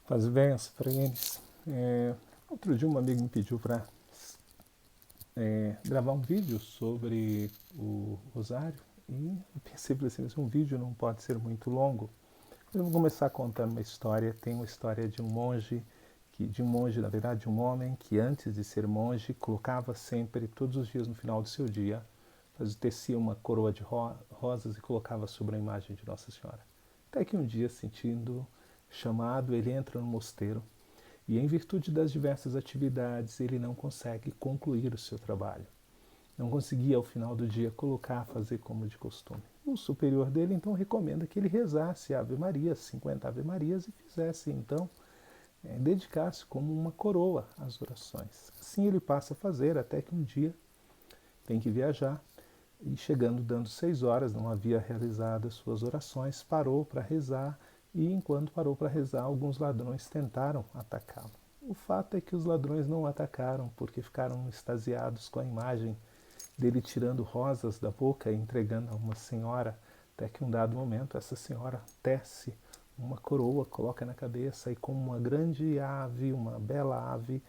Faz bem para eles. Outro dia um amigo me pediu para gravar um vídeo sobre o Rosário e eu pensei assim, um vídeo não pode ser muito longo. Eu vou começar contando uma história. Tem uma história de um monge, na verdade, de um homem que antes de ser monge colocava sempre, todos os dias no final do seu dia, tecia uma coroa de rosas e colocava sobre a imagem de Nossa Senhora. Até que um dia, sentindo chamado, ele entra no mosteiro e, em virtude das diversas atividades, ele não consegue concluir o seu trabalho. Não conseguia, ao final do dia, fazer como de costume. O superior dele, então, recomenda que ele rezasse Ave Maria, 50 Ave Marias, e fizesse, então, dedicasse como uma coroa às orações. Assim ele passa a fazer, até que um dia tem que viajar, e chegando, dando 6 horas, não havia realizado as suas orações, parou para rezar, e enquanto parou para rezar, alguns ladrões tentaram atacá-lo. O fato é que os ladrões não o atacaram, porque ficaram extasiados com a imagem dele tirando rosas da boca e entregando a uma senhora, até que um dado momento essa senhora tece uma coroa, coloca na cabeça e, como uma grande ave, uma bela ave,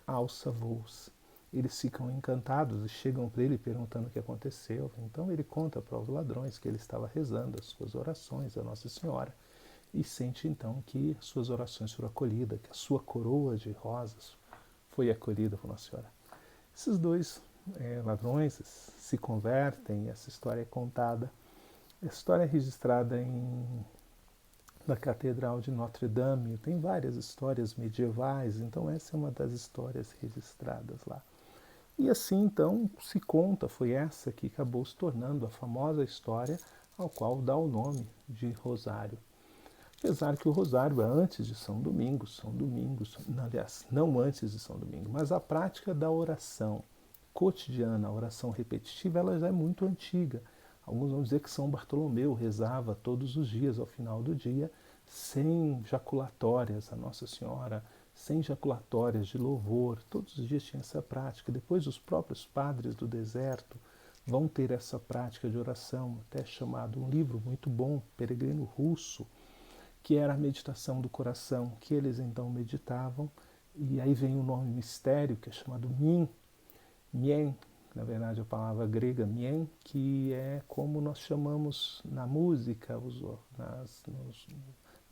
alça voos. Eles ficam encantados e chegam para ele perguntando o que aconteceu. Então ele conta para os ladrões que ele estava rezando as suas orações a Nossa Senhora e sente então que suas orações foram acolhidas, que a sua coroa de rosas foi acolhida por Nossa Senhora. Esses dois ladrões se convertem, essa história é contada. A história é registrada na Catedral de Notre Dame. Tem várias histórias medievais, então essa é uma das histórias registradas lá. E assim então se conta, foi essa que acabou se tornando a famosa história ao qual dá o nome de Rosário. Apesar que o Rosário é antes de São Domingos, aliás, não antes de São Domingos, mas a prática da oração cotidiana, a oração repetitiva, ela já é muito antiga. Alguns vão dizer que São Bartolomeu rezava todos os dias, ao final do dia, sem jaculatórias a Nossa Senhora, sem jaculatórias de louvor. Todos os dias tinha essa prática. Depois os próprios padres do deserto vão ter essa prática de oração, até chamado um livro muito bom, Peregrino Russo, que era a meditação do coração, que eles então meditavam. E aí vem o nome mistério, que é chamado Mien, na verdade a palavra grega Mien, que é como nós chamamos na música,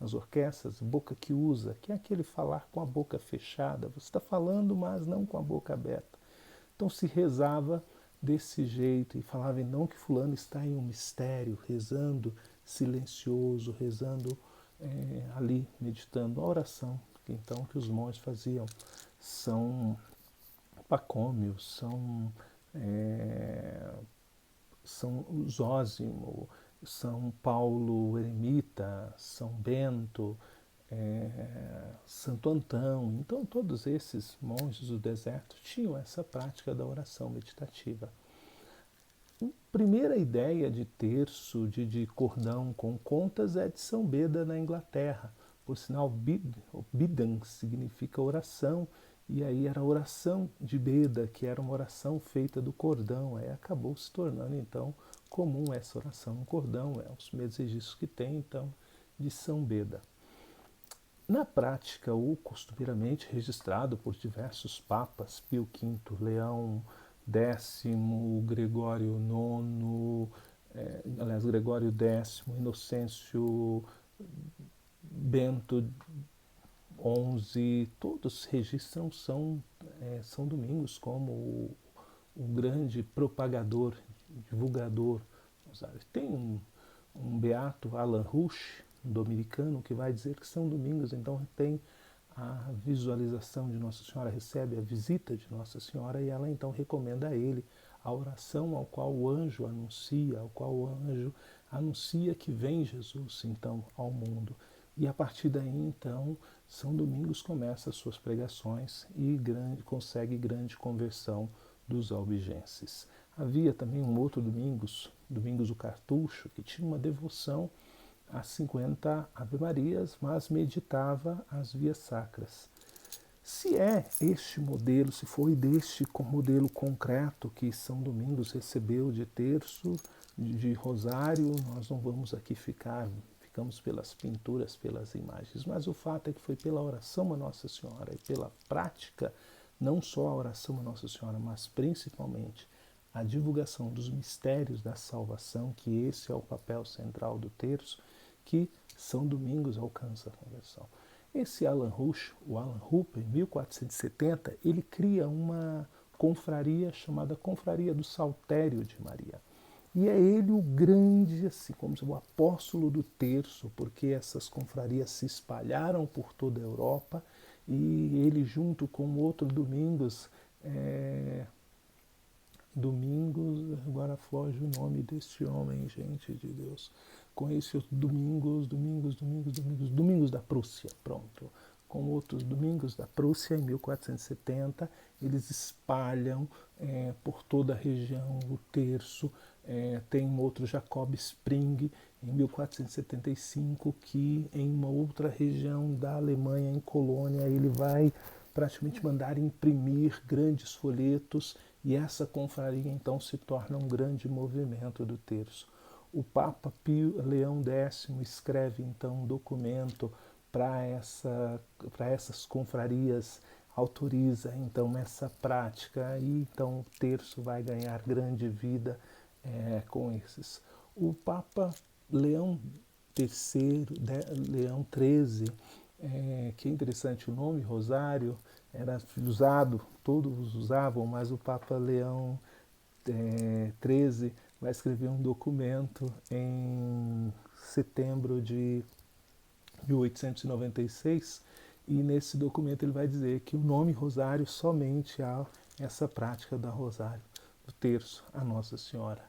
nas orquestras, boca que usa, que é aquele falar com a boca fechada. Você está falando, mas não com a boca aberta. Então se rezava desse jeito e falava não que fulano está em um mistério, rezando silencioso, rezando ali, meditando. A oração então que os monges faziam são Pacômio, São Zósimo, São Paulo Eremita, São Bento, Santo Antão. Então todos esses monges do deserto tinham essa prática da oração meditativa. A primeira ideia de terço, de cordão com contas é de São Beda, na Inglaterra. Por sinal, Bidan significa oração, e aí era a oração de Beda, que era uma oração feita do cordão. Aí acabou se tornando, então, comum essa oração no cordão, os mesmos registros que tem, então, de São Beda. Na prática, ou costumeiramente registrado por diversos papas, Pio V, Leão X, Gregório IX, Gregório X, Inocêncio, Bento XI, todos registram São Domingos como o grande propagador, divulgador. Tem um beato, Alan Rush, um dominicano, que vai dizer que São Domingos então tem a visualização de Nossa Senhora, recebe a visita de Nossa Senhora, e ela então recomenda a ele a oração ao qual o anjo anuncia, que vem Jesus então ao mundo. E a partir daí então São Domingos começa as suas pregações e consegue grande conversão dos albigenses. Havia também um outro Domingos o Cartucho, que tinha uma devoção às 50 Ave Marias, mas meditava as vias sacras. Se é este modelo, se foi deste modelo concreto que São Domingos recebeu de terço, de rosário, nós não vamos aqui ficar identificamos pelas pinturas, pelas imagens, mas o fato é que foi pela oração a Nossa Senhora e pela prática, não só a oração a Nossa Senhora, mas principalmente a divulgação dos mistérios da salvação, que esse é o papel central do terço, que São Domingos alcança a conversão. Esse Alan Rusch, o Alan Rupp, em 1470, ele cria uma confraria chamada Confraria do Saltério de Maria. E é ele o grande, assim, como o apóstolo do terço, porque essas confrarias se espalharam por toda a Europa e ele, junto com outro Domingos, agora foge o nome deste homem, gente de Deus, com esses Domingos da Prússia, pronto. Com outros Domingos da Prússia, em 1470, eles espalham por toda a região o terço. Tem um outro Jacob Spring, em 1475, que em uma outra região da Alemanha, em Colônia, ele vai praticamente mandar imprimir grandes folhetos e essa confraria então se torna um grande movimento do terço. O Papa Leão X escreve então um documento para essas confrarias, autoriza então essa prática e então o terço vai ganhar grande vida com esses. O Papa Leão Leão XIII, que é interessante o nome, Rosário, era usado, todos usavam, mas o Papa Leão XIII vai escrever um documento em setembro de 1896 e nesse documento ele vai dizer que o nome Rosário somente há essa prática da Rosário, do terço a Nossa Senhora.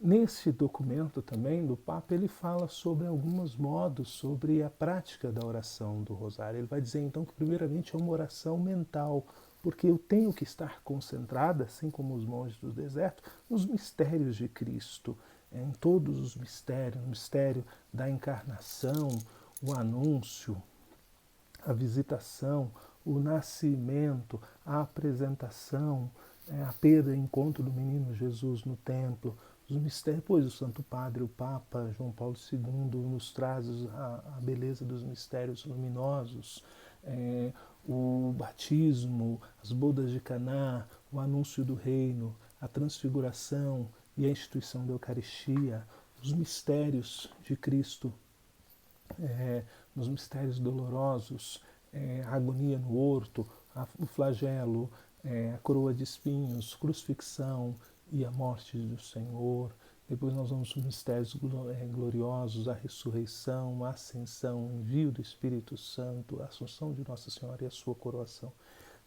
Nesse documento também do Papa ele fala sobre alguns modos sobre a prática da oração do Rosário. Ele vai dizer então que primeiramente é uma oração mental, porque eu tenho que estar concentrada, assim como os monges do deserto, nos mistérios de Cristo, em todos os mistérios, o mistério da encarnação, o anúncio, a visitação, o nascimento, a apresentação, a perda e encontro do menino Jesus no templo, os mistérios, pois o Santo Padre, o Papa João Paulo II, nos traz a beleza dos mistérios luminosos, o batismo, as bodas de Caná, o anúncio do reino, a transfiguração e a instituição da Eucaristia, os mistérios de Cristo, nos mistérios dolorosos, a agonia no horto, o flagelo, a coroa de espinhos, crucifixão e a morte do Senhor. Depois nós vamos para os mistérios gloriosos, a ressurreição, a ascensão, o envio do Espírito Santo, a assunção de Nossa Senhora e a sua coroação.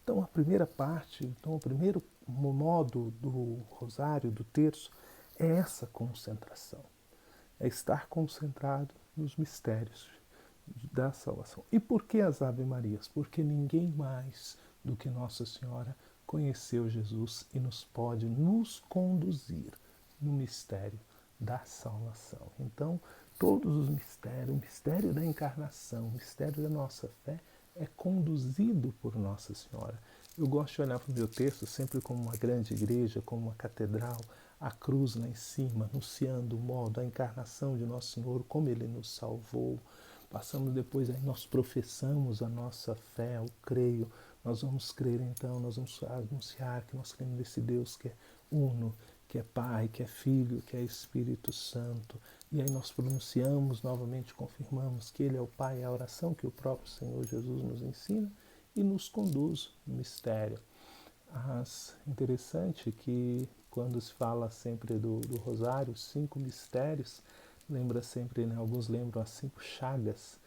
Então a primeira parte, então o primeiro modo do rosário, do terço, é essa concentração. É estar concentrado nos mistérios da salvação. E por que as Ave Marias? Porque ninguém mais do que Nossa Senhora conheceu Jesus e nos pode nos conduzir no mistério da salvação. Então, todos os mistérios, o mistério da encarnação, o mistério da nossa fé, é conduzido por Nossa Senhora. Eu gosto de olhar para o meu texto sempre como uma grande igreja, como uma catedral, a cruz lá em cima, anunciando o modo, a encarnação de Nosso Senhor, como Ele nos salvou. Passamos depois, aí nós professamos a nossa fé, eu creio. Nós vamos crer então, nós vamos anunciar que nós cremos nesse Deus que é uno, que é Pai, que é Filho, que é Espírito Santo. E aí nós pronunciamos novamente, confirmamos que Ele é o Pai, é a oração que o próprio Senhor Jesus nos ensina e nos conduz no mistério. Interessante que quando se fala sempre do rosário, os 5 mistérios, lembra sempre, né, alguns lembram as 5 chagas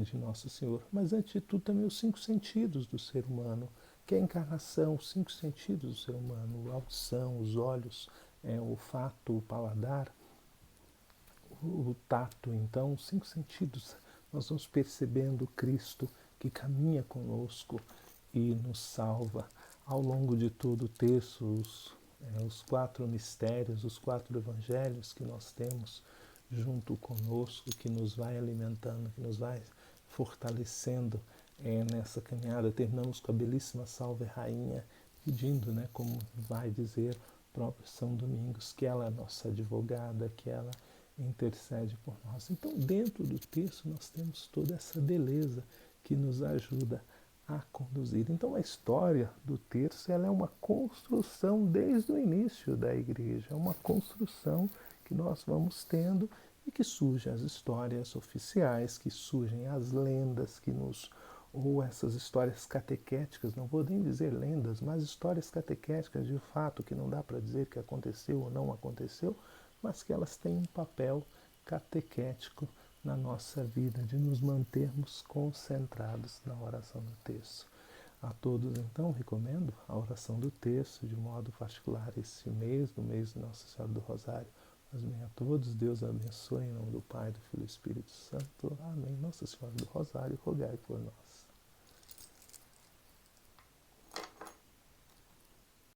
de Nosso Senhor, mas antes de tudo também os 5 sentidos do ser humano, que é a encarnação, os 5 sentidos do ser humano, a audição, os olhos, o olfato, o paladar, o tato. Então, os 5 sentidos, nós vamos percebendo Cristo que caminha conosco e nos salva. Ao longo de todo o texto, os 4 mistérios, os 4 evangelhos que nós temos junto conosco, que nos vai alimentando, que nos vai fortalecendo nessa caminhada. Terminamos com a belíssima Salve Rainha, pedindo, né, como vai dizer o próprio São Domingos, que ela é nossa advogada, que ela intercede por nós. Então, dentro do texto, nós temos toda essa beleza que nos ajuda a conduzir. Então, a história do terço ela é uma construção desde o início da igreja, é uma construção que nós vamos tendo e que surgem as histórias oficiais, que surgem as lendas que nos ou essas histórias catequéticas, não vou nem dizer lendas, mas histórias catequéticas de fato que não dá para dizer que aconteceu ou não aconteceu, mas que elas têm um papel catequético na nossa vida, de nos mantermos concentrados na oração do terço. A todos, então, recomendo a oração do terço, de modo particular, esse mês, no mês de Nossa Senhora do Rosário. Mas bem a todos, Deus abençoe, em nome do Pai, do Filho e do Espírito Santo. Amém. Nossa Senhora do Rosário, rogai por nós.